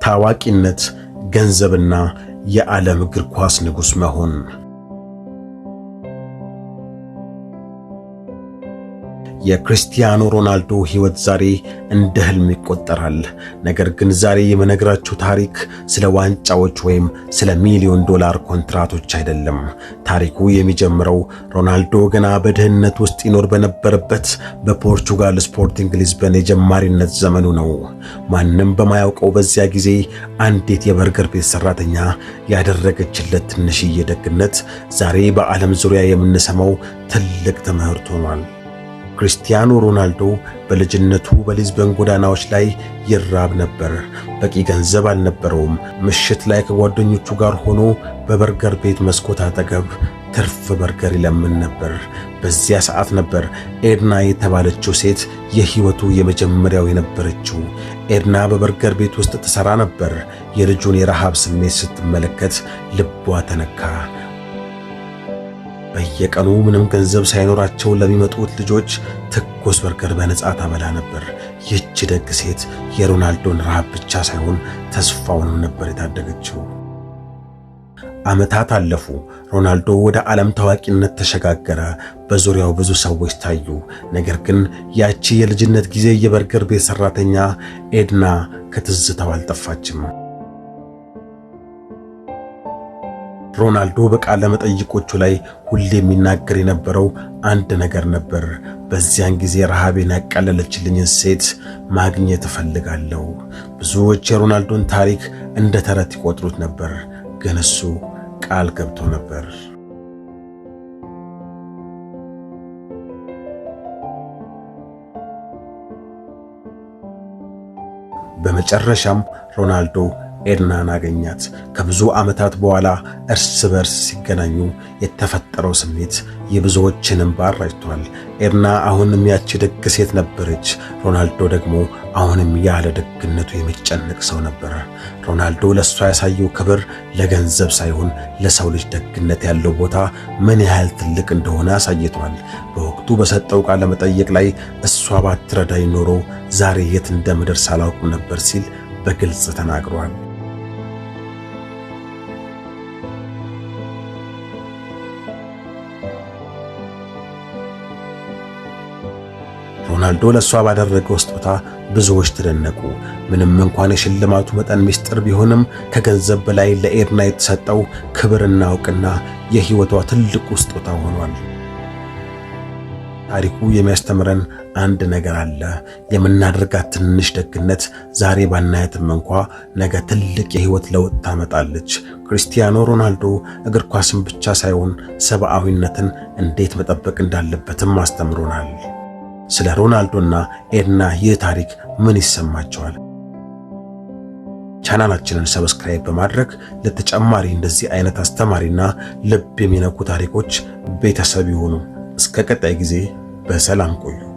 ታዋቂነት፣ ገንዘብና የዓለም እግር ኳስ ንጉስ መሆን። የክርስቲያኖ ሮናልዶ ሕይወት ዛሬ እንደ ህልም ይቆጠራል። ነገር ግን ዛሬ የምነግራችሁ ታሪክ ስለ ዋንጫዎች ወይም ስለ ሚሊዮን ዶላር ኮንትራቶች አይደለም። ታሪኩ የሚጀምረው ሮናልዶ ገና በድህነት ውስጥ ይኖር በነበረበት በፖርቹጋል ስፖርቲንግ ሊዝበን የጀማሪነት ዘመኑ ነው። ማንም በማያውቀው በዚያ ጊዜ አንዲት የበርገር ቤት ሰራተኛ ያደረገችለት ትንሽዬ ደግነት ዛሬ በዓለም ዙሪያ የምንሰማው ትልቅ ትምህርት ሆኗል። ክርስቲያኖ ሮናልዶ በልጅነቱ በሊዝበን ጎዳናዎች ላይ ይራብ ነበር። በቂ ገንዘብ አልነበረውም። ምሽት ላይ ከጓደኞቹ ጋር ሆኖ በበርገር ቤት መስኮት አጠገብ ትርፍ በርገር ይለምን ነበር። በዚያ ሰዓት ነበር ኤድና የተባለችው ሴት የህይወቱ የመጀመሪያው የነበረችው። ኤድና በበርገር ቤት ውስጥ ትሰራ ነበር። የልጁን የረሃብ ስሜት ስትመለከት ልቧ ተነካ። በየቀኑ ምንም ገንዘብ ሳይኖራቸው ለሚመጡት ልጆች ትኩስ በርገር በነጻ ታበላ ነበር። ይህች ደግ ሴት የሮናልዶን ረሃብ ብቻ ሳይሆን ተስፋውንም ነበር የታደገችው። ዓመታት አለፉ። ሮናልዶ ወደ ዓለም ታዋቂነት ተሸጋገረ። በዙሪያው ብዙ ሰዎች ታዩ። ነገር ግን ያቺ የልጅነት ጊዜ የበርገር ቤት ሰራተኛ ኤድና ከትዝታው አልጠፋችም። ሮናልዶ በቃለ መጠይቆቹ ላይ ሁሌ የሚናገር የነበረው አንድ ነገር ነበር። በዚያን ጊዜ ረሃቤን ያቀለለችልኝን ሴት ማግኘት እፈልጋለሁ። ብዙዎች የሮናልዶን ታሪክ እንደ ተረት ይቆጥሩት ነበር፣ ግን እሱ ቃል ገብቶ ነበር። በመጨረሻም ሮናልዶ ኤድናን አገኛት። ከብዙ ዓመታት በኋላ እርስ በርስ ሲገናኙ የተፈጠረው ስሜት የብዙዎችን እንባ አራጭቷል። ኤድና አሁንም ያቺ ደግ ሴት ነበረች። ሮናልዶ ደግሞ አሁንም ያለ ደግነቱ የሚጨነቅ ሰው ነበር። ሮናልዶ ለሷ ያሳየው ክብር ለገንዘብ ሳይሆን ለሰው ልጅ ደግነት ያለው ቦታ ምን ያህል ትልቅ እንደሆነ አሳይቷል። በወቅቱ በሰጠው ቃለ መጠይቅ ላይ እሷ ባትረዳኝ ኖሮ ዛሬ የት እንደምደርስ አላውቅም ነበር ሲል በግልጽ ተናግሯል። ሮናልዶ ለሷ ባደረገው ስጦታ ብዙዎች ተደነቁ። ምንም እንኳን የሽልማቱ መጠን ሚስጥር ቢሆንም ከገንዘብ በላይ ለኤድና የተሰጠው ክብርና እውቅና የህይወቷ ትልቁ ስጦታ ሆኗል። ታሪኩ የሚያስተምረን አንድ ነገር አለ። የምናደርጋት ትንሽ ደግነት ዛሬ ባናያትም እንኳ ነገ ትልቅ የህይወት ለውጥ ታመጣለች። ክርስቲያኖ ሮናልዶ እግር ኳስን ብቻ ሳይሆን ሰብአዊነትን እንዴት መጠበቅ እንዳለበትም አስተምሮናል። ስለ ሮናልዶና ኤድና ይህ ታሪክ ምን ይሰማቸዋል? ቻናላችንን ሰብስክራይብ በማድረግ ለተጨማሪ እንደዚህ አይነት አስተማሪና ልብ የሚነኩ ታሪኮች ቤተሰብ ይሁኑ። እስከ ቀጣይ ጊዜ በሰላም ቆዩ።